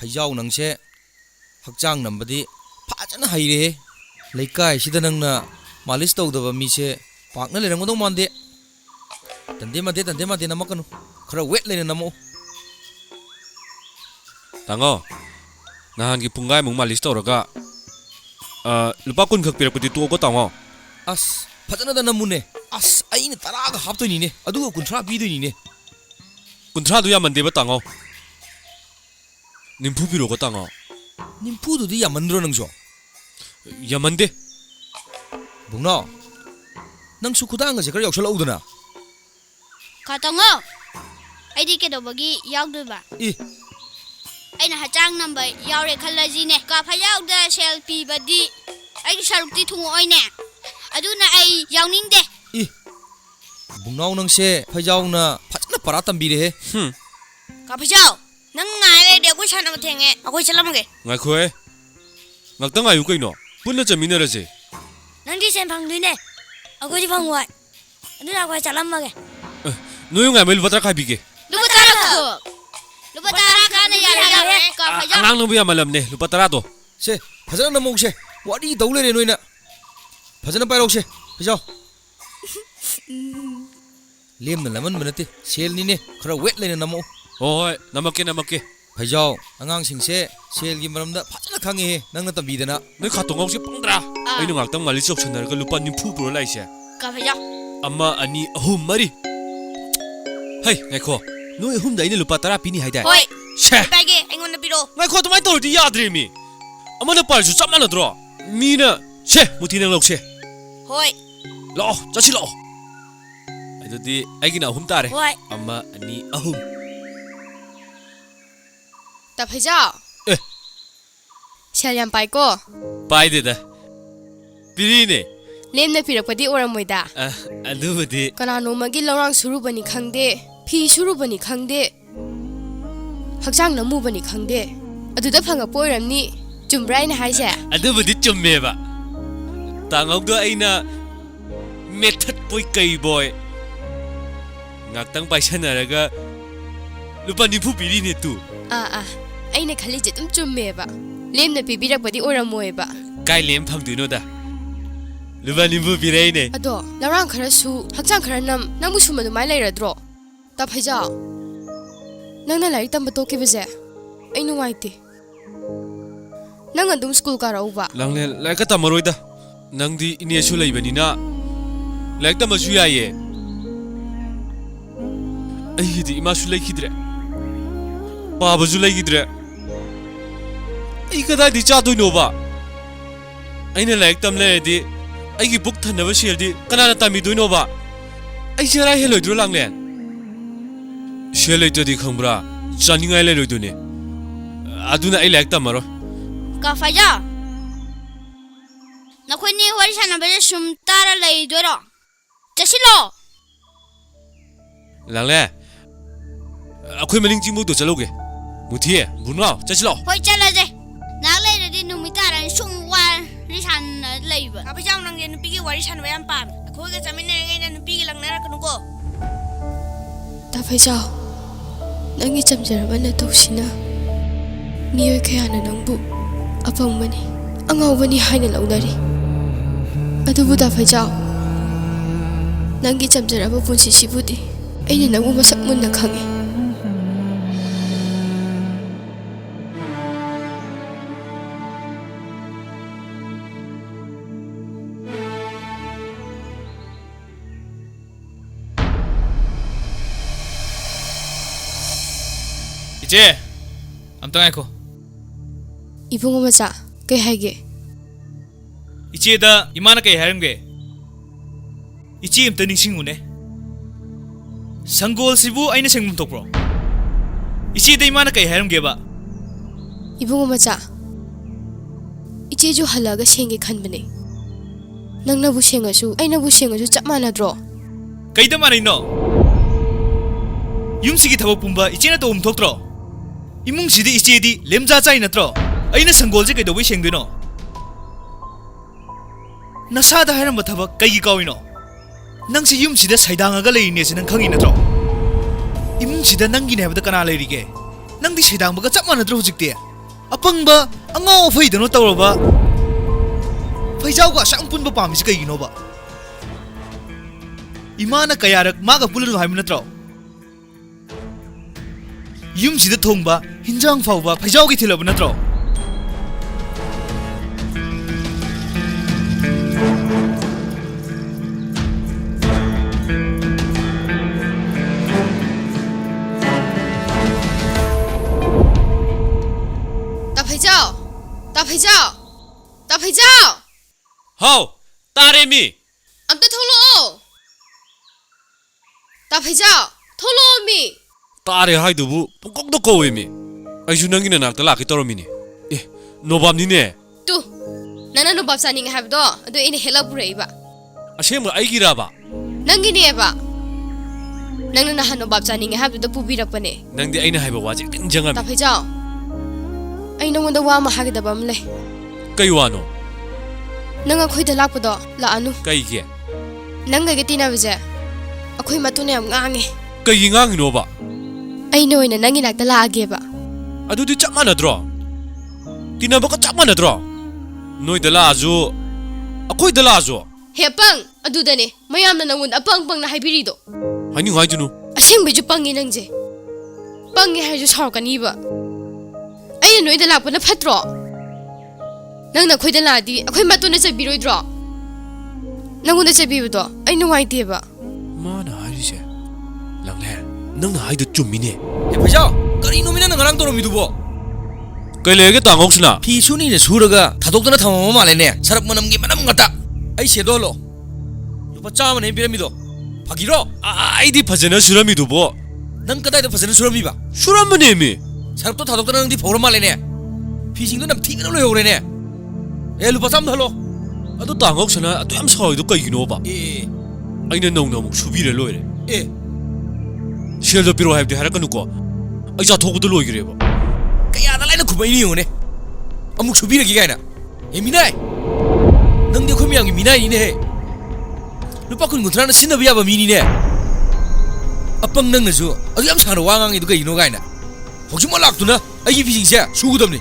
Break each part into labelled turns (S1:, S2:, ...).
S1: ꯐꯩꯖꯥꯎ ꯅꯪꯁꯦ ꯍꯛꯆꯥꯡ ꯅꯝꯕꯗꯤ ꯐꯖꯅ ꯍꯩꯔꯦ ꯂꯩꯀꯥꯏꯁꯤꯗ ꯅꯪꯅ ꯃꯥꯂꯤꯁ ꯇꯧꯗꯕ ꯃꯤꯁꯦ ꯄꯥꯛꯅ ꯂꯩꯔꯝꯒꯗꯧ ꯃꯥꯟꯗꯦ ꯇꯟꯗꯦ ꯃꯥꯟꯗꯦ ꯅꯝꯃꯛꯀꯅꯨ ꯈꯔ ꯋꯦꯠ ꯂꯩꯅ ꯅꯝꯃꯛꯎ
S2: ꯇꯥꯡꯉꯣ ꯅꯍꯥꯟꯒꯤ ꯄꯨꯡꯒꯥꯏꯃꯨꯛ ꯃꯥꯂꯤꯁ ꯇꯧꯔꯒ ꯂꯨꯄꯥ 10 ꯈꯛ ꯄꯤꯔꯛꯄꯗꯤ ꯇꯣꯛꯑꯣ ꯇꯥꯡꯉꯣ
S1: ꯑꯁ ꯐꯖꯅꯗ ꯅꯝꯃꯨꯅꯦ ꯑꯁ ꯑꯩꯅ 10ꯒ ꯍꯥꯞꯇꯣꯏꯅꯤꯅꯦ ꯑꯗꯨꯒ 30 ꯄꯤꯗꯣꯏꯅꯤꯅꯦ
S2: 30도 야만데바 땅어 님푸비로가 땅어
S1: 님푸도디 야만들어 능쇼
S2: 야만데
S1: 붕나 năng su khudang ga jakar yakshala udana
S3: ka tango ai di ke do bagi yaw du ba
S1: i
S3: ai na hachang number yaw re khalaji ne ka pha yaw da selfie badi ai ki saruk ti thung oi ne aduna ai yaw ning de
S1: i bungnau nang se phajau na phachna para tambire he
S3: ka pha yaw nang ngai le de ko chana ma thenge akoi chalam ge
S2: ngai khoe ngakta ngayu kaino punna chaminaraje
S3: nang di sen phang du ne akoi di phang wa aduna akoi chalam ma ge
S2: noyu ngai mel batra khabige
S3: lupa tara ka na ya re ka pha yaw
S2: angang no ya malamne lupa tara do
S1: se phajana namok se wadi daule re noina phajana pairok se phajau lemna laman manati sel ni ne khara wet leina namo
S2: oi namakke
S1: phajau angang sing se sel gi maramda phajana khange he nangna tambidana
S2: noi khatong si pangdra ainu ngaktang mali chok chanarga lupa nimpu pro laise
S3: ka pha yaw
S2: amma ani ahum mari hai ngaikho noi ahum daine lupa tara pini haida
S3: hoi
S2: she
S3: pai ge aingon na biro
S2: ngaikho tumai tordi yadre mi amana parsu chamana dro mina she mutina lokse
S3: hoi
S2: lo chachi lo adudi aigina ahum tare
S3: hoi
S2: amma ani ahum
S4: Ta phajau
S2: eh
S4: sel yam pai ko
S2: pai de da pirine
S4: lemna pirakpadi oramoida
S2: adubudi
S4: kanano magi lorang surubani khangde phi surubani khangde hakjang namubani khangde aduda phanga poiramni chumbrain haise
S2: adubudi chummeba tangok do aina method poi kai boy ngaktang paisanaraga lupa nipu pirine tu
S4: aina khali je tum chummeba lemna pibirakpadi oramoeba
S2: kai lem phangduno da lupa nipu piraine
S4: ado lorang khara su hakjang khara nam nangbu suma du mai leiradro ta phajau nangna lai tamba to ke beje ai nuwaite nang adum school ka rauba
S2: langle laika tamaroida nangdi inesu leibanina laik tamasu yaye aidi imasu leikidre babazu leikidre ai kada di cha doinoba aina laik tam leedi aigi book thanaba seldi kanana tami doinoba ai jara heloidro langle selai todi khambra chaningai le loidune aduna ai laik tamaro
S3: ka pha yaw na khoi ni wari sana ba sum tara lai do ro chasilo
S2: langle akhoi maning chimbu do chaloge muthie bunwa chachilo
S3: hoi chala je na lai re di numi tara sum wa ri san lai ba ka pha yaw nang ye nupi gi wari sana ba yam pam khoi ga chamin ne ngai na nupi gi lang na ra kanu ko
S4: ta phajau nangi chamjaraba na tosina miyoi khayana nangbu apangmani angawbani haina launari adubu ta phajau nangi chamjaraba punsi sibudi aina nangbu masak munna khange
S5: 이제 암땅하고
S4: ibungo macha kay haige
S5: 이제다 이마나 kay 하는게 이제 임터 닝싱우네 상골 시부 아이나 생문 톡브로 이제다 이마나 kay 하는게 바
S4: ibungo macha icheju halaga senge khanbane nangna bu sengasu aina bu sengasu chapmana dro
S5: kayda manayno 윰시기 타복 뿜바 이제나 또 움톡트로 이뭉시디 이제디 렘자 짜이 나트로 아이나 상골제 kay dobi 생되노 나사다 하는 뭐 타박 kay기 까위노 낭시 윰시다 사이당아가 레이네스 능 ඛꯪ이 나트로 이뭉시다 낭기네 하버다 까나 레리게 낭디 사이당바가 짭마나트로 후직데 ꯑꯄꯪꯕ ꯑꯉꯥꯎ ꯑꯐꯩꯗꯅꯣ ꯇꯧꯔꯕ ꯐꯩꯖꯥꯎꯒ ꯑꯁꯥꯡ ꯄꯨꯟꯕ ꯄꯥꯝꯃꯤꯁꯤ ꯀꯩꯒꯤꯅꯣꯕ 이마나 까야락 마가 불르는 거 하면 너트로 윰시드 통바 흰장 파우바 파이자오기 틸러브 너트로
S4: 따페이자오
S2: 하우 따레미
S4: 암따 톨로 따페이자오 톨로미
S2: 따레 하이두부 뽕꽁도 꼬웨미 아이슈 낭기네 낙다 라키 떨어미니 에 노밤니네
S4: 뚜 나나 노밥 사닝 하브도 아도 이네 헬라부레이바
S2: 아셈가 아이기라바
S4: 낭기니에바 낭나 나한 노밥 사닝 하브도 부비락바네
S2: 낭디 아이나 하이바 와제 끈정함이
S4: 따페이자오 아이 너원다 와마 하게다바 암레
S2: 까이와노
S4: ꯅꯪ ꯑꯩꯈꯣꯏꯗ ꯂꯥꯛꯄꯗꯣ ꯂꯥꯛꯑꯅꯨ
S2: 까이게
S4: ꯅꯪꯒꯩꯒ ꯇꯤꯟꯅꯕꯁꯦ ꯑꯩꯈꯣꯏ ꯃꯇꯨꯅ ꯌꯥꯝ ꯉꯥꯡꯉꯦ
S2: 까이 ꯉꯥꯡꯉꯤꯅꯣꯕ
S4: ꯑꯩꯅ ꯑꯣꯏꯅ ꯅꯪꯒꯤ ꯅꯥꯛꯇ ꯂꯥꯛꯑꯒꯦꯕ
S2: ꯑꯗꯨꯗꯤ ꯆꯞ ꯃꯥꯟꯅꯗ꯭ꯔꯣ ꯇꯤꯟꯅꯕꯒ ꯆꯞ ꯃꯥꯟꯅꯗ꯭ꯔꯣ ꯅꯣꯏꯗ ꯂꯥꯛꯑꯁꯨ ꯑꯩꯈꯣꯏꯗ ꯂꯥꯛꯑꯁꯨ
S4: ꯍꯦ ꯑꯄꯪ ꯑꯗꯨꯗꯅꯦ ꯃꯌꯥꯝꯅ ꯅꯪꯉꯣꯟꯗ ꯑꯄꯪ ꯄꯪꯅ ꯍꯥꯏꯕꯤꯔꯤꯗꯣ
S2: ꯍꯥꯏꯅꯤꯡ ꯍꯥꯏꯖꯅꯨ
S4: ꯑꯁꯦꯡꯕꯩꯁꯨ ꯄꯪꯉꯦ ꯅꯪꯁꯦ ꯄꯪꯉꯦ ꯍꯥꯏꯔꯁꯨ ꯁꯥꯎꯔꯛꯀꯅꯤꯕ ꯑꯩꯅ ꯅꯣꯏꯗ ꯂꯥꯛꯄꯅ ꯐꯠꯇ꯭ꯔꯣ ꯅꯪꯅ ꯑꯩꯈꯣꯏꯗ ꯂꯥꯛꯑꯗꯤ ꯑꯩꯈꯣꯏ ꯃꯇꯨꯅ ꯆꯩꯕꯤꯔꯣꯏꯗ꯭ꯔꯣ ꯅꯪꯉꯣꯟꯗ ꯆꯩꯕꯤꯕꯗꯣ ꯑꯩ ꯅꯨꯡꯉꯥꯏꯇꯦꯕ
S2: 마나 하이세 랑래 넌 하이도 좀미네
S1: 파이자오 까리노미나 나랑 떨어미두보
S2: 까이레게 땅옥스나
S1: 피수니네 수르가 다독더나 타마마 말레네 사람 만남기 만남 같다 아이 셰도로 루파 짜마네 비라미도 파기로
S2: 아이디 파제나 수라미도 뭐
S1: 난 까다이도 파세는 수람이바
S2: 수라미네미
S1: 사람도 다독더나 넌디 보러 말레네 피싱도 남 티미노로 요래네 에 루파 짬도 할로
S2: 아도 땅옥스나 아도 얌 사이도 까이기노바
S1: 예
S2: 아이는 농농 수비를 로이래
S1: 예
S2: 쉘더 비로 하이브디 하라까누고 아이자 도구도 로이기래봐
S1: kaya na lai na kumai ni yone amuk subi lagi kaya na minai nang dia khumi yang minai ni ne lupa kun gutra na sinna biya ba mi ni ne apang nang na su adu yam sang ro wangang idu kai no kaya na hoji ma lak tu na ai gi pising sia su gu dam ni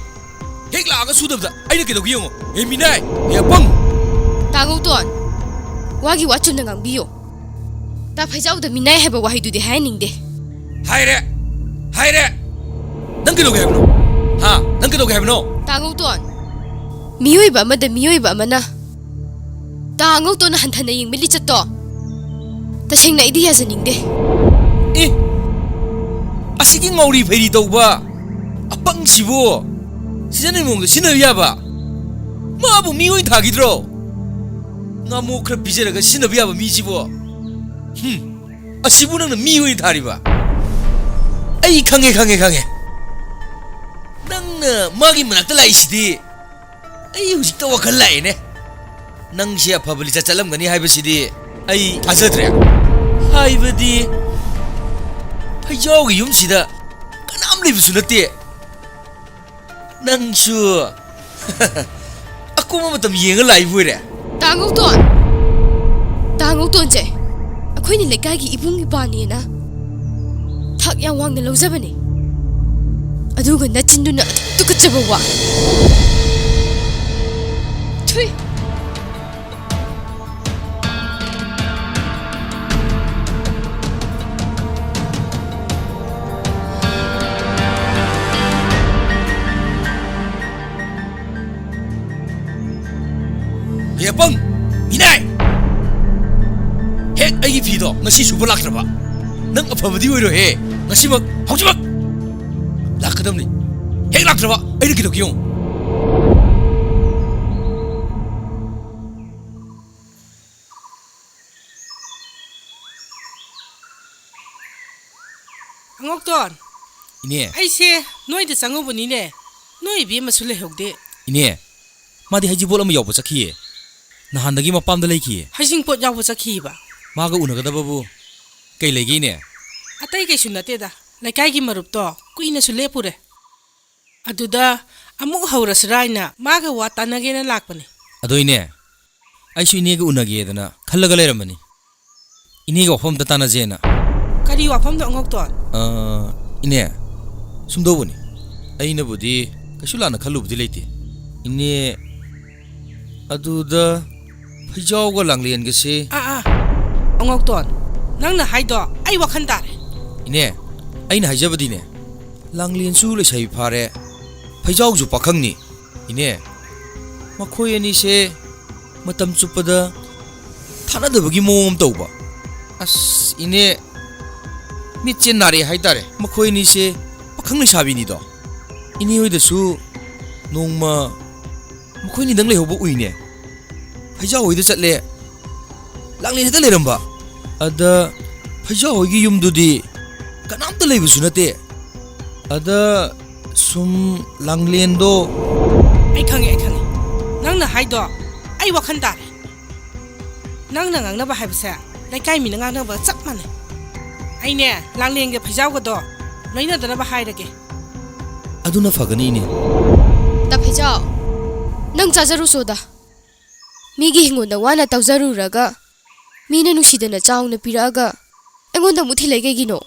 S1: hek la ga su dam da ai na ke do gi yong minai apang
S4: ꯇꯥꯉꯧꯇꯣꯟ ꯋꯥꯒꯤ ꯋꯥꯆꯨꯝꯅ ꯉꯥꯡꯕꯤꯌꯨ ꯇꯥ ꯐꯩꯖꯥꯎꯗ ꯃꯤꯅꯥꯏ ꯍꯥꯏꯕ ꯋꯥꯍꯩꯗꯨꯗꯤ ꯍꯥꯏꯅꯤꯡꯗꯦ
S1: haire nang ke do ga no ha nang ke do ga no
S4: ꯇꯥꯉꯧꯇꯣꯟ ꯃꯤꯑꯣꯏꯕ ꯑꯃꯗ ꯃꯤꯑꯣꯏꯕ ꯑꯃꯅ ꯇꯥꯉꯧꯇꯣꯟꯅ ꯍꯟꯊꯅ ꯌꯦꯡꯕ ꯂꯤꯆꯠꯇꯣ ꯇꯁꯦꯡꯅ ꯑꯩꯗꯤ ꯌꯥꯖꯅꯤꯡꯗꯦ
S1: asigi ngauri pheri tauba apang sibo sijane mong sina yaba mabu mioi thagidro ngamo khra bijeraga sina yaba mi sibo asibu nang mioi thariba ai khange nang magi manakta lai sidi ai hujikta wakhal lai ne nang sia phabli cha chalam gani haiba sidi ai thajadre haibadi Paijaw gi yum sida kanam libisu nate nang su aku ma matam yenga lai buire
S4: ꯇꯥꯉꯧꯇꯣꯟ ꯖꯦ ꯑꯩꯈꯣꯏꯅ ꯂꯩꯀꯥꯏꯒꯤ ꯏꯕꯨꯡ ꯏꯄꯥꯅꯦꯅ ꯊꯥꯛ ꯌꯥꯝ ꯋꯥꯡꯅ ꯂꯧꯖꯕꯅꯦ ꯑꯗꯨꯒ ꯅꯆꯤꯟꯗꯨꯅ ꯇꯨꯀꯠꯆꯕ ꯋꯥ ꯊꯨꯏ
S1: Pang, minai. Hek ai phido ngasi suba lakraba. Nang afabadi oiro he. Ngasi mak haujimak. Lakadamni. Hek lakraba ai kido kyong.
S6: Ngokton
S1: Ine.
S6: ai se noi de sango buni ne noi bi masule hokde
S1: Ine. Madi haji bola ma yobo sakhiye. Nahandagi mapam da leiki.
S6: hajing pot yaw sakhi ba
S1: Maga unaga babu. Kai legi ne.
S6: atai ke sunate da laikai gi marup to kuina sule pure aduda amuk haurasraina maga watanage na lakpane
S1: Adoine. Ai su ine ga unagi dana khallaga leramani. Ine ga ofam da tana jena.
S6: kari wafam da ngokton
S1: Ine. Sumdo buni. Aina budi ꯀꯩꯁꯨ ꯂꯥꯟꯅ ꯈꯜꯂꯨꯕꯗꯤ ꯂꯩꯇꯦ ꯏꯅꯦ ꯑꯗꯨꯗ ꯐꯩꯖꯥꯎꯒ ꯂꯥꯡꯂꯦꯟꯒꯁꯦ
S6: ꯑꯉꯧꯇꯣꯟ ꯅꯪꯅ ꯍꯥꯏꯗꯣ ꯑꯩ ꯋꯥꯈꯜ ꯇꯥꯔꯦ
S1: ꯏꯅꯦ ꯑꯩꯅ ꯍꯥꯏꯖꯕꯗꯤꯅꯦ ꯂꯥꯡꯂꯦꯟꯁꯨ ꯂꯩꯁꯥꯕꯤ ꯐꯥꯔꯦ ꯐꯩꯖꯥꯎꯁꯨ ꯄꯥꯈꯪꯅꯤ ꯏꯅꯦ ꯃꯈꯣꯏ ꯑꯅꯤꯁꯦ ꯃꯇꯝ ꯆꯨꯞꯄꯗ ꯊꯥꯅꯗꯕꯒꯤ ꯃꯑꯣꯡ ꯑꯃ ꯇꯧꯕ ꯑꯁ ꯏꯅꯦ ꯃꯤꯠꯁꯦ ꯅꯥꯔꯦ ꯍꯥꯏꯇꯥꯔꯦ ꯃꯈꯣꯏ ꯑꯅꯤꯁꯦ ꯄꯥꯈꯪ ꯂꯩꯁꯥꯕꯤꯅꯤꯗꯣ ꯏꯅꯦ ꯍꯣꯏꯗꯁꯨ ꯅꯣꯡꯃ ꯃꯈꯣꯏ ꯑꯅꯤꯗꯪ ꯂꯩꯍꯧꯕ ꯎꯏꯅꯦ ꯐꯩꯖꯥꯎ ꯍꯣꯏꯗ ꯆꯠꯂꯦ ꯂꯥꯡꯂꯦꯟ ꯍꯦꯛꯇ ꯂꯩꯔꯝꯕ ꯑꯗ ꯐꯩꯖꯥꯎ ꯍꯣꯏꯒꯤ ꯌꯨꯝꯗꯨꯗꯤ ꯀꯅꯥꯝꯇ ꯂꯩꯕꯁꯨ ꯅꯠꯇꯦ ꯑꯗ ꯁꯨꯝ ꯂꯥꯡꯂꯦꯟꯗꯣ
S6: ꯑꯩ ꯈꯪꯉꯦ ꯅꯪꯅ ꯍꯥꯏꯗꯣ ꯑꯩ ꯋꯥꯈꯜ ꯇꯥꯔꯦ ꯅꯪꯅ ꯉꯥꯡꯅꯕ ꯍꯥꯏꯕꯁꯦ ꯂꯩꯀꯥꯏ ꯃꯤꯅ ꯉꯥꯡꯅꯕ ꯆꯞ ꯃꯥꯟꯅꯩ ꯑꯩꯅꯦ ꯂꯥꯡꯂꯦꯟꯒ ꯐꯩꯖꯥꯎꯒꯗꯣ ꯂꯣꯏꯅꯗꯅꯕ ꯍꯥꯏꯔꯒꯦ
S1: ꯑꯗꯨꯅ ꯐꯒꯅꯤ ꯏꯅꯦ
S4: ꯇ ꯐꯩꯖꯥꯎ ꯅꯪ ꯆꯥꯖꯔꯨꯆꯣꯗ ꯃꯤꯒꯤ ꯍꯤꯡꯒꯣꯜꯗ ꯋꯥꯅ ꯇꯧꯖꯔꯨꯔꯒ ꯃꯤꯅ ꯅꯨꯡꯁꯤꯗꯅ ꯆꯥꯎꯅ ꯄꯤꯔꯛꯑꯒ ꯑꯩꯉꯣꯟꯗ ꯑꯃꯨꯛ ꯊꯤꯜꯂꯛꯏ ꯀꯩꯒꯤꯅꯣ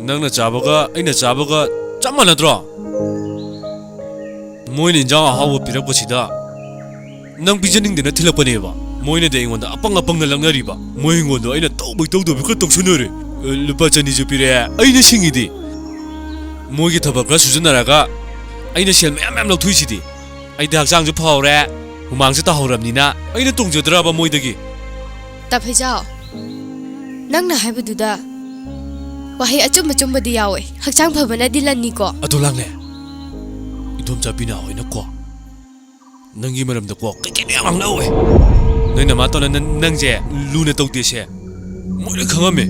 S2: ꯅꯪꯅ ꯆꯥꯕꯒ ꯑꯩꯅ ꯆꯥꯕꯒ ꯆꯞ ꯃꯥꯟꯅꯗ꯭ꯔꯣ ꯃꯣꯏꯅ ꯏꯟꯖꯥꯡ ꯑꯍꯥꯎꯕ ꯄꯤꯔꯛꯄꯁꯤꯗ ꯅꯪ ꯄꯤꯖꯅꯤꯡꯗꯅ ꯊꯤꯜꯂꯛꯄꯅꯦꯕ ꯃꯣꯏꯅꯗꯤ ꯑꯩꯉꯣꯟꯗ ꯑꯄꯪ ꯂꯛꯅꯔꯤꯕ ꯃꯣꯏ ꯍꯤꯡꯒꯣꯜꯗꯣ ꯑꯩꯅ ꯇꯧꯗꯕ ꯈꯔ ꯇꯧꯁꯟꯅꯔꯦ ꯂꯨꯄꯥ 200ꯁꯨ ꯄꯤꯔꯛꯑꯦ ꯑꯩꯅ ꯁꯤꯡꯉꯤꯗꯤ ꯃꯣꯏꯒꯤ ꯊꯕꯛ ꯈꯔ ꯁꯨꯖꯟꯅꯔꯒ ꯑꯩꯅ ꯁꯦꯜ ꯃꯌꯥꯝ ꯂꯧꯊꯣꯛꯏꯁꯤꯗꯤ ꯑꯩꯗꯤ ꯍꯛꯆꯥꯡꯁꯨ ꯐꯍꯧꯔꯦ ꯍꯨꯃꯥꯡꯁꯨ ꯇꯥꯍꯧꯔꯕꯅꯤꯅ ꯑꯩꯅ ꯇꯣꯡꯖꯗ꯭ꯔꯕ ꯃꯣꯏꯗꯒꯤ
S4: ꯇ ꯐꯩꯖꯥꯎ ꯅꯪꯅ ꯍꯥꯏꯕꯗꯨꯗ ꯋꯥꯍꯩ ꯑꯆꯨꯝꯕꯗꯤ ꯌꯥꯎꯋꯦ ꯍꯛꯆꯥꯡ ꯐꯕꯅꯗꯤ ꯂꯟꯅꯤꯀꯣ
S2: ꯑꯗꯨ ꯂꯥꯡꯂꯦ ꯏꯗꯣꯝꯆꯥ ꯕꯤꯅꯥ ꯍꯣꯏꯅꯀꯣ ꯅꯪꯒꯤ ꯃꯔꯝꯗꯀꯣ ꯀꯩꯀꯩ ꯃꯌꯥꯝ ꯉꯥꯡꯅꯧꯋꯦ ꯅꯣꯏ ꯅꯃꯥꯇꯣꯟꯅ ꯅꯪꯁꯦ ꯂꯨꯅ ꯇꯧꯗꯦꯁꯦ ꯃꯣꯏ ꯂꯣꯏ ꯈꯪꯉꯝꯃꯦ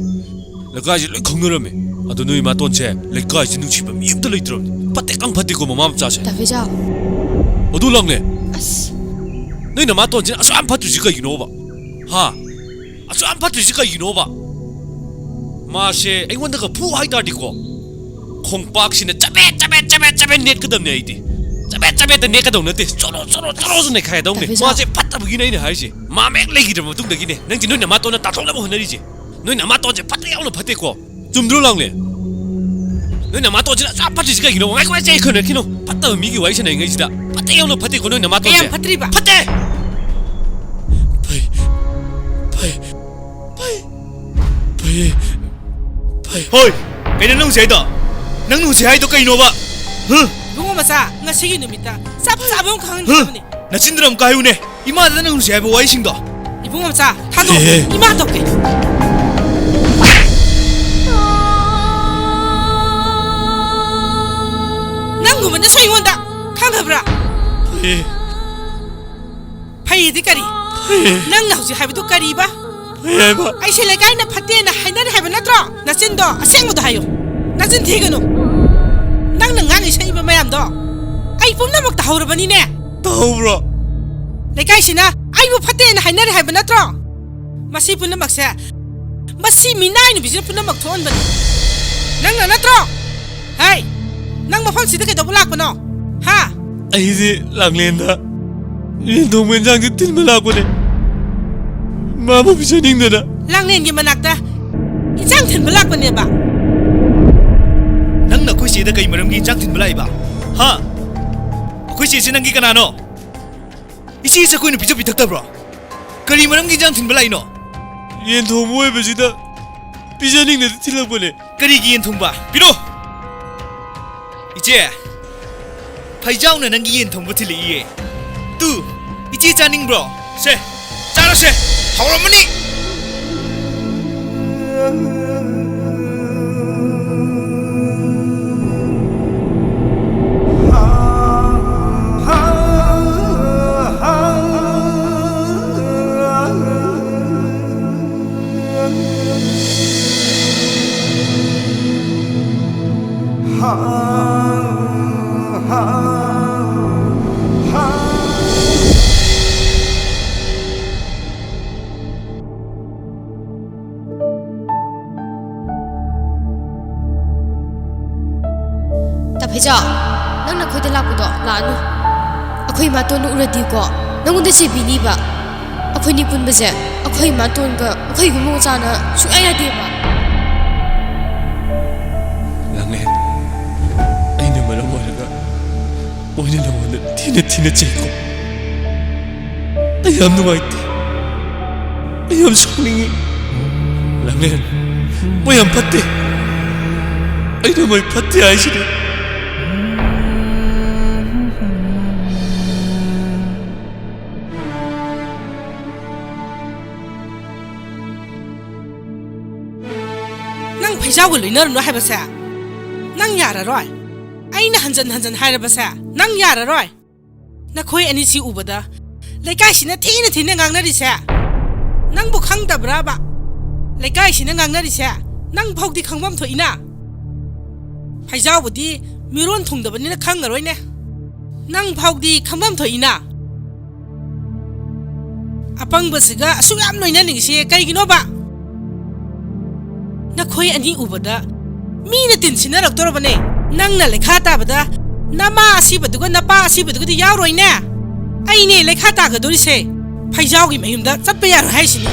S2: ꯂꯩꯀꯥꯏꯁꯦ ꯂꯣꯏ ꯈꯪꯅꯔꯝꯃꯦ ꯑꯗꯣ ꯅꯣꯏ ꯏꯃꯥꯇꯣꯟꯁꯦ ꯂꯩꯀꯥꯏꯁꯦ ꯅꯨꯡꯁꯤꯕ ꯃꯤ ꯑꯝꯇ ꯂꯩꯇ꯭ꯔꯕꯅꯤ ꯐꯠꯇꯦꯀꯣ ꯃꯃꯥ ꯃꯆꯥꯁꯦ
S4: ꯇ ꯐꯩꯖꯥꯎ
S2: ꯑꯗꯨ ꯂꯥꯡꯂꯦ
S4: ꯑꯁ
S2: ꯅꯣꯏ ꯅꯃꯥꯇꯣꯟꯁꯤꯅ ꯑꯁꯨꯛ ꯌꯥꯝ ꯐꯠꯇ꯭ꯔꯤꯁꯤ ꯀꯩꯒꯤꯅꯣꯕ ꯍꯥ ꯑꯁꯨꯛ ꯌꯥꯝ ꯐꯠꯇ꯭ꯔꯤꯁꯤ ꯀꯩꯒꯤꯅꯣꯕ 마시 ꯑꯩꯉꯣꯟꯗꯒ ꯐꯨ ꯍꯥꯏꯇꯥꯔꯗꯤꯀꯣ ꯈꯣꯡꯄꯥꯛꯁꯤꯅ ꯆꯕꯦꯠ ꯅꯦꯠꯀꯗꯕꯅꯦ ꯑꯩꯗꯤ ꯆꯕꯦꯠꯇ ꯅꯦꯠꯀꯗꯧ ꯅꯠꯇꯦ ꯆꯣꯔꯣ ꯅꯦꯠꯈꯥꯏꯗꯧꯅꯦ ꯃꯥꯁꯦ ꯐꯠꯇꯕꯒꯤꯅꯦ ꯑꯩꯅ ꯍꯥꯏꯔꯤꯁꯦ ꯃꯥ ꯃꯌꯥꯝ ꯂꯩꯈꯤꯗ꯭ꯔꯕ ꯃꯇꯨꯡꯗꯒꯤꯅꯦ ꯅꯪꯁꯦ ꯅꯣꯏ ꯅꯃꯥꯇꯣꯟꯅ ꯇꯥꯊꯣꯛꯅꯕ ꯍꯣꯠꯅꯔꯤꯁꯦ ꯅꯣꯏ ꯅꯃꯥꯇꯣꯟꯁꯦ ꯐꯠꯇ ꯌꯥꯝꯅ ꯐꯠꯇꯦꯀꯣ ꯆꯨꯝꯗ꯭ꯔꯣ ꯂꯥꯡꯂꯦ ꯅꯣꯏ ꯅꯃꯥꯇꯣꯟꯁꯤꯅ ꯑꯁꯨꯛ ꯐꯠꯇ꯭ꯔꯤꯁꯤ ꯀꯩꯒꯤꯅꯣ ꯉꯥꯏꯈꯣ ꯑꯩ ꯈꯟꯅꯔꯛꯈꯤꯅꯣ ꯐꯠꯇꯕ ꯃꯤꯒꯤ ꯋꯥꯔꯤ ꯁꯥꯟꯅꯔꯤꯉꯩꯁꯤꯗ ꯐꯠꯇ ꯌꯥꯝꯅ ꯐꯠꯇꯦꯀꯣ ꯅꯣꯏ ꯅꯃꯥꯇꯣꯟꯁꯦ
S6: ꯀꯌꯥꯝ ꯐꯠꯇ꯭ꯔꯤꯕ
S2: ꯐꯠꯇꯦ
S5: ꯍꯣꯏ ꯀꯩꯅꯣ ꯅꯪꯁꯦ ꯍꯥꯏꯗꯣ ꯅꯪ ꯅꯨꯡꯁꯤ ꯍꯥꯏꯗꯣ ꯀꯩꯅꯣꯕ
S6: ꯏꯕꯨꯡꯉꯣ ꯃꯆꯥ ꯉꯁꯤꯒꯤ ꯅꯨꯃꯤꯠꯇ ꯆꯞ ꯆꯥꯕ ꯑꯃ ꯈꯪꯍꯟꯒꯗꯕꯅꯤ
S5: ꯅꯆꯤꯟꯗꯨꯅ ꯑꯃꯨꯛꯀ ꯍꯥꯏꯌꯨꯅꯦ ꯏꯃꯥꯗ ꯅꯪ ꯅꯨꯡꯁꯤ ꯍꯥꯏꯕ ꯋꯥꯔꯤꯁꯤꯡꯗꯣ
S6: 이봉아 자 타도 이마 덮게 난 그만데 소용 온다 강가브라 파이디 까리 난 나오지 하이브도 까리바 아이세 레가이나 파티에나 하이나리 하이브 나트로 나진도 아생모도 하요 나진 대가노 낭는 강이 샤이바 마얌도 아이 뽐나 먹다 하우르바니네
S2: 타우브라
S6: 레가이시나 아이부 파티에나 하이나리 하이브 나트로 마시 분나 막세 마시 미나이는 비즈나 분나 막 토언바니 낭나 나트로 하이 낭 마팡 시드게 더블락바노 하
S2: 아이지 랑렌다 이 동면장지 tilmalakone 마마 비셔닝다나
S6: 랑렌기 만akta 이장 tilmalak바네 바
S5: ꯅꯪꯅ ꯑꯩꯈꯣꯏ ꯆꯦꯗ ꯀꯩ ꯃꯔꯝꯒꯤ ꯏꯟꯖꯥꯡ ꯊꯤꯟꯕ ꯂꯥꯛꯏꯕ ꯍꯥ ꯑꯩꯈꯣꯏ ꯆꯦꯁꯤ ꯅꯪꯒꯤ ꯀꯅꯥꯅꯣ ꯏꯆꯦꯁꯤ ꯑꯩꯈꯣꯏꯅ ꯄꯤꯖ ꯄꯤꯊꯛꯇꯕ꯭ꯔꯣ ꯀꯔꯤ ꯃꯔꯝꯒꯤ ꯏꯟꯖꯥꯡ ꯊꯤꯟꯕ ꯂꯥꯛꯏꯅꯣ
S2: ꯌꯦꯟ ꯊꯣꯡꯕ ꯑꯣꯏꯕꯁꯤꯗ ꯄꯤꯖꯅꯤꯡꯗꯅ ꯊꯤꯜꯂꯛꯄꯅꯦ
S5: ꯀꯔꯤꯒꯤ ꯌꯦꯟ ꯊꯣꯡꯕ ꯄꯤꯔꯣ 이제 ꯐꯩꯖꯥꯎꯅ ꯅꯪꯒꯤ ꯌꯦꯟ ꯊꯣꯡꯕ ꯊꯤꯜꯂꯛꯏꯌꯦ ꯇꯨ 이제 ꯆꯥꯅꯤꯡꯕ꯭ꯔꯣ ꯁꯦ ꯆꯥꯔꯣꯁꯦ ꯍꯥꯎꯔꯝꯃꯅꯤ
S4: ꯇꯥꯐꯩꯖꯥ ꯅꯪꯅ ꯑꯩꯈꯣꯏꯗ ꯂꯥꯛꯄꯗꯣ ꯂꯥꯛꯑꯅꯨ ꯑꯩꯈꯣꯏ ꯏꯃꯥꯇꯣꯟꯅ ꯎꯔꯗꯤꯀꯣ ꯅꯪꯉꯣꯟꯗ ꯆꯩꯕꯤꯅꯤꯕ ꯑꯩꯈꯣꯏꯅꯤ ꯄꯨꯟꯕꯁꯦ ꯑꯩꯈꯣꯏ ꯏꯃꯥꯇꯣꯟꯒ ꯑꯩꯈꯣꯏ ꯏꯕꯨꯡ ꯃꯆꯥꯅ ꯁꯨꯡꯌꯥ ꯌꯥꯗꯦꯕ
S2: ꯂꯥꯡꯂꯦꯟ ꯑꯩꯅ ꯃꯔꯝ ꯑꯣꯏꯔꯒ ꯃꯣꯏꯅ ꯅꯉꯣꯟꯗ ꯊꯤꯅ ꯊꯤꯅ ꯆꯩꯀꯣ ꯑꯩ ꯌꯥꯝ ꯅꯨꯡꯉꯥꯏꯇꯦ ꯑꯩ ꯌꯥꯝ ꯁꯥꯎꯅꯤꯡꯉꯤ ꯂꯥꯡꯂꯦꯟ ꯃꯣꯏ ꯌꯥꯝ ꯐꯠꯇꯦ ꯑꯩꯅ ꯃꯣꯏ ꯐꯠꯇꯦ ꯍꯥꯏꯁꯤꯅꯤ
S6: ꯅꯪ ꯐꯩꯖꯥꯎꯒ ꯂꯣꯏꯅꯔꯨꯅꯨ ꯍꯥꯏꯕꯁꯦ ꯅꯪ ꯌꯥꯔꯔꯣꯏ ꯑꯩꯅ ꯍꯟꯖꯟ ꯍꯟꯖꯟ ꯍꯥꯏꯔꯕꯁꯦ ꯅꯪ ꯌꯥꯔꯔꯣꯏ ꯅꯈꯣꯏ ꯑꯅꯤꯁꯤ ꯎꯕꯗ ꯂꯩꯀꯥꯏꯁꯤꯅ ꯊꯤꯅ ꯊꯤꯅ ꯉꯥꯡꯅꯔꯤꯁꯦ ꯅꯪꯕꯨ ꯈꯪꯗꯕ꯭ꯔꯥꯕ ꯂꯩꯀꯥꯏꯁꯤꯅ ꯉꯥꯡꯅꯔꯤꯁꯦ ꯅꯪ ꯐꯥꯎꯗꯤ ꯈꯪꯐꯝ ꯊꯣꯛꯏꯅ ꯐꯩꯖꯥꯎꯕꯨꯗꯤ ꯃꯤꯔꯣꯟ ꯊꯨꯡꯗꯕꯅꯤꯅ ꯈꯪꯉꯔꯣꯏꯅꯦ ꯅꯪ ꯐꯥꯎꯗꯤ ꯈꯪꯐꯝ ꯊꯣꯛꯏꯅ ꯑꯄꯪꯕꯁꯤꯒ ꯑꯁꯨꯛ ꯌꯥꯝ ꯂꯣꯏꯅꯅꯤꯡꯉꯤꯁꯦ ꯀꯩꯒꯤꯅꯣꯕ ꯅꯈꯣꯏ ꯑꯅꯤ ꯎꯕꯗ ꯃꯤꯅ ꯇꯤꯟꯁꯤꯟꯅꯔꯛꯇꯣꯔꯕꯅꯦ ꯅꯪꯅ ꯂꯩꯈꯥ ꯇꯥꯕꯗ ꯅꯃꯥ ꯑꯁꯤꯕꯗꯨꯒ ꯅꯄꯥ ꯑꯁꯤꯕꯗꯨꯒꯗꯤ ꯌꯥꯎꯔꯣꯏꯅꯦ ꯑꯩꯅꯦ ꯂꯩꯈꯥ ꯇꯥꯒꯗꯣꯔꯤꯁꯦ ꯐꯩꯖꯥꯎꯒꯤ ꯃꯌꯨꯝꯗ ꯆꯠꯄ ꯌꯥꯔꯣꯏ ꯍꯥꯏꯁꯤꯅꯤ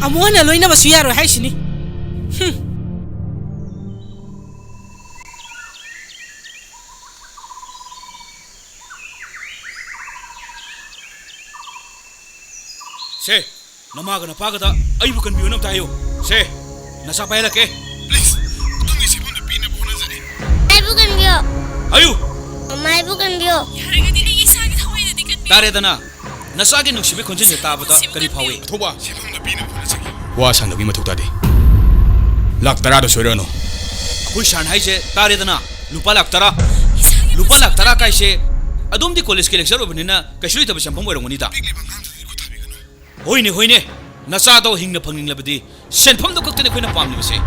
S6: ꯑꯃꯨꯛ ꯍꯟꯅ ꯂꯣꯏꯅꯕꯁꯨ ꯌꯥꯔꯣꯏ ꯍꯥꯏꯁꯤꯅꯤ
S5: ꯁꯦ ꯅꯃꯥꯒ ꯅꯄꯥꯒꯗ ꯑꯩꯕꯨ ꯀꯟꯕꯤꯌꯨ ꯑꯝꯇ ꯍꯥꯏꯌꯨ ꯁꯦ ꯅꯆꯥ ꯄꯥꯏꯍꯜꯂꯛꯀꯦ ꯄ꯭ꯂꯤꯖ ꯑꯗꯣꯝꯒꯤ ꯁꯦꯟꯐꯝꯗ ꯄꯤꯅꯕ ꯍꯣꯠꯅꯖꯔꯤ
S3: ꯑꯩꯕꯨ ꯀꯟꯕꯤꯌꯣ
S5: ꯍꯥꯏꯌꯨ
S3: ꯃꯃꯥ ꯑꯩꯕꯨ ꯀꯟꯕꯤꯌꯣ
S6: ꯌꯥꯔꯒꯗꯤ ꯑꯩ ꯏꯁꯥꯒꯤ ꯊꯋꯥꯏꯗꯗꯤ ꯀꯟꯕꯤꯌꯨ
S5: ꯇꯥꯔꯦꯗꯅ ꯅꯆꯥꯒꯤ ꯅꯨꯡꯁꯤꯕ ꯈꯣꯟꯖꯦꯜꯁꯦ ꯇꯥꯕꯗ ꯀꯔꯤ ꯐꯥꯎꯏ
S7: ꯑꯊꯧꯕ ꯁꯦꯟꯐꯝꯗ ꯄꯤꯅꯕ ꯍꯣꯠꯅꯖꯒꯦ ꯋꯥ ꯁꯥꯟꯅꯕꯒꯤ ꯃꯊꯧ ꯇꯥꯗꯦ ꯂꯥꯛ 10ꯗ ꯁꯣꯏꯔꯛꯑꯅꯨ
S5: ꯑꯩꯈꯣꯏ ꯁꯥꯔꯅ ꯍꯥꯏꯁꯦ ꯇꯥꯔꯦꯗꯅ ꯂꯨꯄꯥ ꯂꯥꯛ 10 ꯂꯨꯄꯥ ꯂꯥꯛ 10 ꯀꯥꯏꯁꯦ ꯑꯗꯣꯝꯗꯤ ꯀꯣꯂꯦꯖꯀꯤ ꯂꯦꯛꯆꯔ ꯑꯣꯏꯕꯅꯤꯅ ꯀꯩꯁꯨ ꯂꯩꯇꯕ ꯁꯦꯟꯐꯝ ꯑꯣꯏꯔꯝꯒꯅꯤꯗ ꯍꯣꯏꯅꯦ ꯍꯣꯏꯅꯦ ꯅꯆꯥꯗꯣ ꯍꯤꯡꯅ ꯐꯪꯅꯤꯡꯂꯕꯗꯤ ꯁꯦꯟꯐꯝꯗꯣ ꯈꯛꯇꯅꯤ ꯑꯩꯈꯣꯏꯅ ꯄꯥꯝꯂꯤꯕꯁꯦ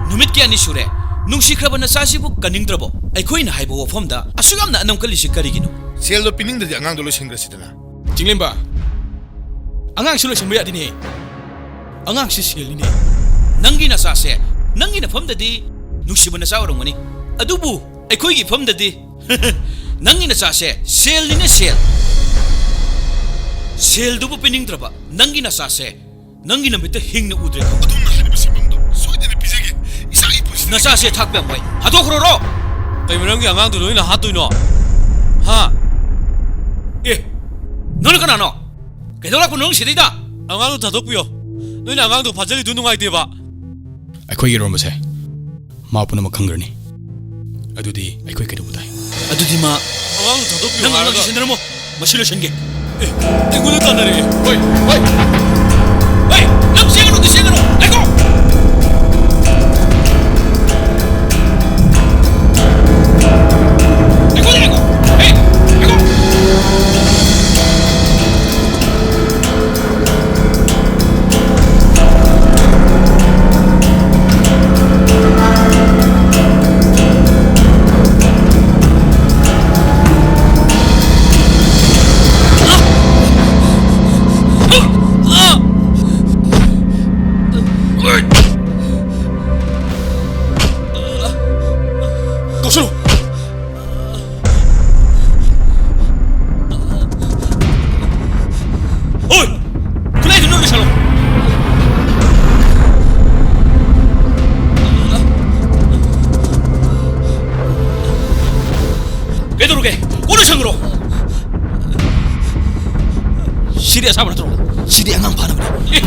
S5: ꯅꯨꯃꯤꯠ ꯀꯌꯥꯅꯤ ꯁꯨꯔꯦ ꯅꯨꯡꯁꯤꯈ꯭ꯔꯕ ꯅꯆꯥꯁꯤꯕꯨ ꯀꯟꯅꯤꯡꯗ꯭ꯔꯕꯣ ꯑꯩꯈꯣꯏꯅ ꯍꯥꯏꯕ ꯋꯥꯐꯝꯗ ꯑꯁꯨꯛ ꯌꯥꯝꯅ ꯑꯅꯝ ꯀꯜꯂꯤꯁꯤ ꯀꯔꯤꯒꯤꯅꯣ
S7: ꯁꯦꯜꯗꯣ ꯄꯤꯅꯤꯡꯗꯗꯤ ꯑꯉꯥꯡꯗꯣ ꯂꯣꯏꯁꯤꯟꯈ꯭ꯔꯁꯤꯗꯅ ꯆꯤꯡꯂꯦꯝꯕ ꯑꯉꯥꯡꯁꯨ ꯂꯣꯏꯁꯤꯟꯕ ꯌꯥꯗꯤꯅꯦ ꯑꯉꯥꯡꯁꯤ ꯁꯦꯜꯅꯤꯅꯦ
S5: ꯅꯪꯒꯤ ꯅꯆꯥꯁꯦ ꯅꯪꯒꯤ ꯅꯐꯝꯗꯗꯤ ꯅꯨꯡꯁꯤꯕ ꯅꯆꯥ ꯑꯣꯏꯔꯝꯒꯅꯤ ꯑꯗꯨꯕꯨ ꯑꯩꯈꯣꯏꯒꯤ ꯐꯝꯗꯗꯤ ꯅꯪꯒꯤ ꯅꯆꯥꯁꯦ ꯁꯦꯜꯅꯤꯅꯦ ꯁꯦꯜꯗꯨꯕꯨ ꯄꯤꯅꯤꯡꯗ꯭ꯔꯕ ꯅꯪꯒꯤ ꯅꯆꯥꯁꯦ ꯅꯪꯒꯤ ꯅꯨꯃꯤꯠꯇ ꯍꯤꯡꯅ ꯎꯗ꯭ꯔꯦ
S7: ꯑꯗꯣꯝꯅ ꯍꯥꯏꯔꯤꯕ ꯁꯦꯟꯐꯝꯗꯣ ꯁꯣꯏꯗꯅ ꯄꯤꯖꯒꯦ ꯏꯁꯥꯒꯤ ꯄꯨꯟꯁꯤ
S5: ꯅꯆꯥꯁꯦ ꯊꯥꯛꯄ ꯌꯥꯝ ꯋꯥꯏ ꯍꯥꯠꯇꯣꯛꯈ꯭ꯔꯣ
S2: ꯀꯩ ꯃꯔꯝꯒꯤ ꯑꯉꯥꯡꯗꯣ ꯂꯣꯏꯅ ꯍꯥꯠꯇꯣꯏꯅꯣ ꯍꯥ
S5: ꯑꯦ ꯅꯪꯅ ꯀꯅꯥꯅꯣ ꯀꯩꯗꯧꯔꯛꯄꯅꯣ ꯅꯪ ꯁꯤꯗꯩꯗ
S2: ꯑꯉꯥꯡꯗꯣ ꯊꯥꯗꯣꯛꯄꯤꯌꯣ ꯅꯣꯏꯅ ꯑꯉꯥꯡꯗꯣ ꯐꯥꯖꯤꯜꯂꯤꯗꯨ ꯅꯨꯡꯉꯥꯏꯇꯦꯕ
S7: ꯑꯩꯈꯣꯏꯒꯤ ꯏꯔꯣꯝꯕꯁꯦ ꯃꯥ ꯄꯨꯝꯅꯃꯛ ꯈꯪꯒ꯭ꯔꯅꯤ ꯑꯗꯨꯗꯤ ꯑꯩꯈꯣꯏ ꯀꯩꯗꯧꯕ ꯇꯥꯏ
S5: ꯑꯗꯨꯗꯤ ꯃꯥ
S2: ꯑꯉꯥꯡꯗꯣ ꯊꯥꯗꯣꯛꯄꯤꯌꯣ
S5: ꯅꯪ
S2: ꯍꯥꯏꯔꯒ
S5: ꯑꯉꯥꯡꯁꯤ ꯁꯦꯟꯅꯔꯝꯃꯣ ꯃꯁꯤ ꯂꯣꯏꯁꯟꯒꯦ
S2: ꯑꯩꯉꯣꯟꯗ ꯇꯥꯟꯅꯔꯛꯑꯦ
S7: ꯍꯣꯏ ꯍꯣꯏ
S5: ꯍꯣꯏ ꯅꯪ ꯆꯦꯟꯒꯅꯨ ꯂꯩꯀꯣ
S7: ꯀꯧꯁꯜꯂꯨ
S5: ꯍꯣꯏ ꯈꯨꯠꯂꯥꯏꯗꯨ ꯅꯪ ꯂꯣꯏꯁꯜꯂꯣ ꯀꯩꯗꯧꯔꯒꯦ ꯀꯣꯟꯅ ꯁꯪꯈ꯭ꯔꯣ ꯁꯤꯗꯤ ꯑꯁꯥꯕ ꯅꯠꯇ꯭ꯔꯣ ꯁꯤꯗꯤ ꯑꯉꯥꯡ ꯐꯥꯅꯕꯅꯦ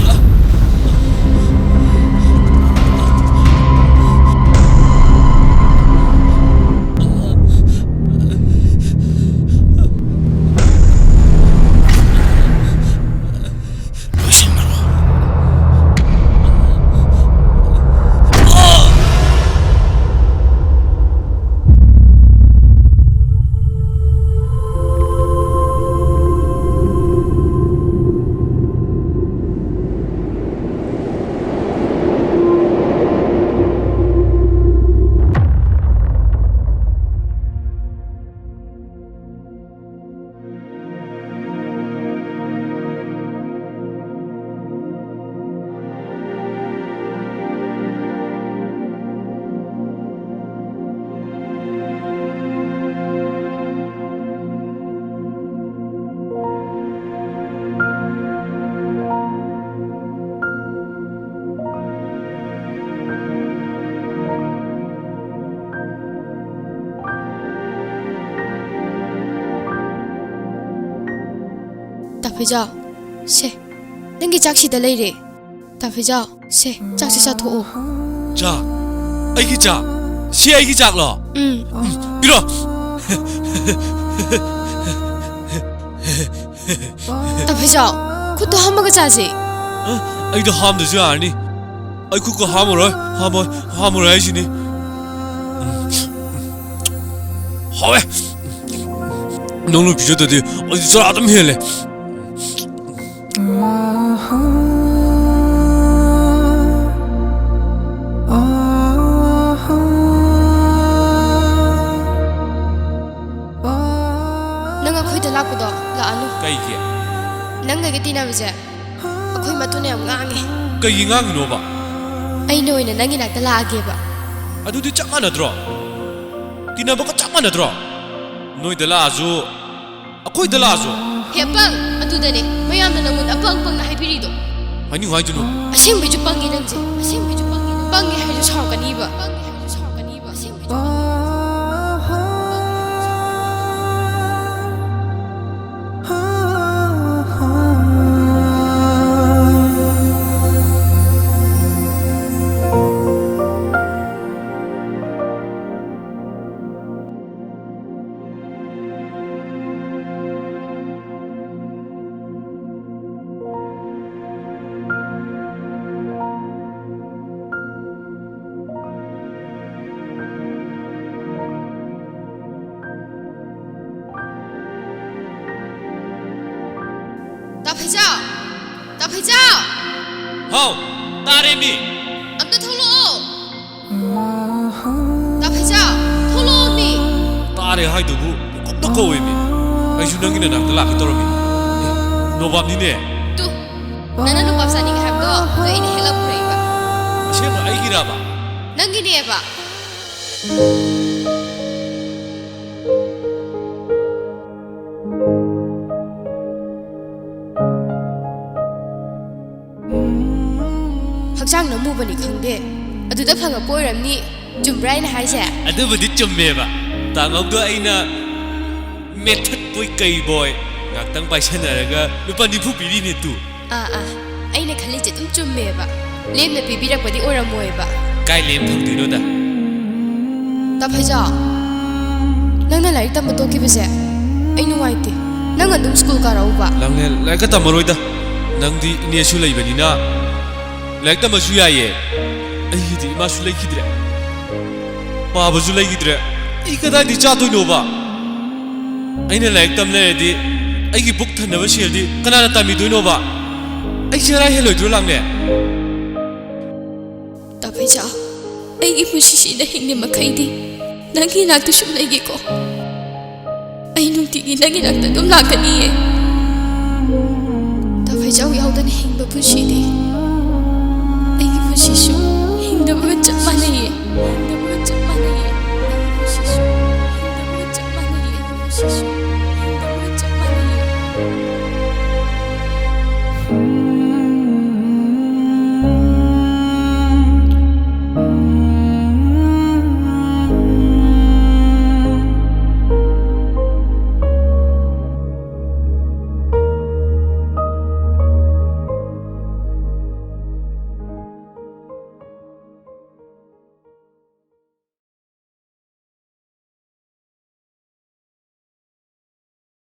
S4: ꯐꯩꯖꯥꯎ ꯁꯦ ꯅꯪꯒꯤ ꯆꯥꯛꯁꯤꯗ ꯂꯩꯔꯦ ꯇꯥ ꯐꯩꯖꯥꯎ ꯁꯦ ꯆꯥꯛꯁꯤ ꯆꯥꯊꯣꯛꯑꯣ
S2: ꯆꯥꯛ ꯑꯩꯒꯤ ꯆꯥꯛ ꯁꯤ ꯑꯩꯒꯤ ꯆꯥꯛꯂꯣ ꯄꯤꯔꯣ
S4: ꯇꯥ ꯐꯩꯖꯥꯎ ꯈꯨꯠꯇꯣ ꯍꯥꯝꯃꯒ ꯆꯥꯁꯦ
S2: ꯑꯩꯗꯣ ꯍꯥꯝꯗꯁꯨ ꯌꯥꯔꯅꯤ ꯑꯩ ꯈꯨꯠꯀ ꯍꯥꯝꯃꯔꯣꯏ ꯍꯥꯏꯁꯤꯅꯤ 하왜 너는 비저더디 어디서 아담 해래
S4: nanga khoi da lakpo do la anu
S2: 까이게
S4: nanga ge tina bje akhoi matune am ngange
S2: 까이 ngang 봐
S4: ai no ina nangi nak da la age ba
S2: 아두디 짝만하더라 디나버가 짝만하더라 너희들 아주 아코이들 아주
S4: he pang atu da ne mayam na namun apang pang na haibiri do
S2: 아니 와이드노
S4: asing biju pangi nang je asing biju pangi hai ju chau kani ba asing biju ta phaijaw
S2: 하우 따레미
S4: amta tholo ta phaijaw tholo mi
S2: 따레 하이두부 꺽덕거위미 아이슈 낭기네 낭들 라기 떨어미 노밤니네
S4: tu nana nu papsa ni ham do do ine help pray ba
S2: 아시가 아이기라바
S4: nangi ne ba hakjang na mu bani khangde aduda phanga poiramni chumrai na haise
S2: ꯑꯗꯨꯕꯨꯗꯤ ꯆꯨꯝꯃꯦꯕ ꯇꯥꯡꯉꯧꯗꯣ ꯑꯩꯅ ꯃꯦꯊꯠꯄꯣꯏ ꯀꯩꯕꯣꯏ ꯉꯥꯛꯇꯪ ꯄꯥꯏꯁꯟꯅꯔꯒ ꯂꯨꯄꯥ 90 ꯄꯤꯔꯤꯅꯦ two
S4: aina khalije dum chumme ba lemna pibirakpadi oramoy ba
S2: ꯀꯥꯏ ꯂꯦꯝ ꯐꯪꯗꯣꯏꯅꯣꯗ
S4: ta phaijaw nangna laik tam to kibese ai nuwaite nang adum school ka rauba
S2: ꯂꯥꯡꯂꯦ ꯂꯥꯏꯔꯤꯛꯀ ꯇꯝꯃꯔꯣꯏꯗ ꯅꯪꯗꯤ ꯏꯅꯦꯁꯨ ꯂꯩꯕꯅꯤꯅ ꯂꯥꯏꯔꯤꯛ ꯇꯝꯕꯁꯨ ꯌꯥꯏꯌꯦ ꯑꯩꯒꯤꯗꯤ ꯏꯃꯥꯁꯨ ꯂꯩꯈꯤꯗ꯭ꯔꯦ ꯄꯥꯕꯁꯨ ꯂꯩꯈꯤꯗ꯭ꯔꯦ ꯑꯩ ꯀꯗꯥꯏꯗꯒꯤ ꯆꯥꯗꯣꯏꯅꯣꯕ ꯑꯩꯅ ꯂꯥꯏꯔꯤꯛ ꯇꯝ ꯂꯩꯔꯗꯤ ꯑꯩꯒꯤ ꯄꯨꯛ ꯊꯟꯅꯕ ꯁꯦꯜꯗꯤ ꯀꯅꯥꯅ ꯇꯝꯕꯤꯗꯣꯏꯅꯣꯕ ꯑꯩ ꯆꯦꯔꯥ ꯍꯦꯜꯂꯣꯏꯗ꯭ꯔꯣ ꯂꯥꯡꯂꯦ
S4: ta phaijaw ai gi pushi da hinne makhaidi nangi nak tu shum legi ko ai nungti gi nangi nak ta dum lakani ye ta phaijaw yaudan hingba pushi di ai gi pushi shu hingda ba cha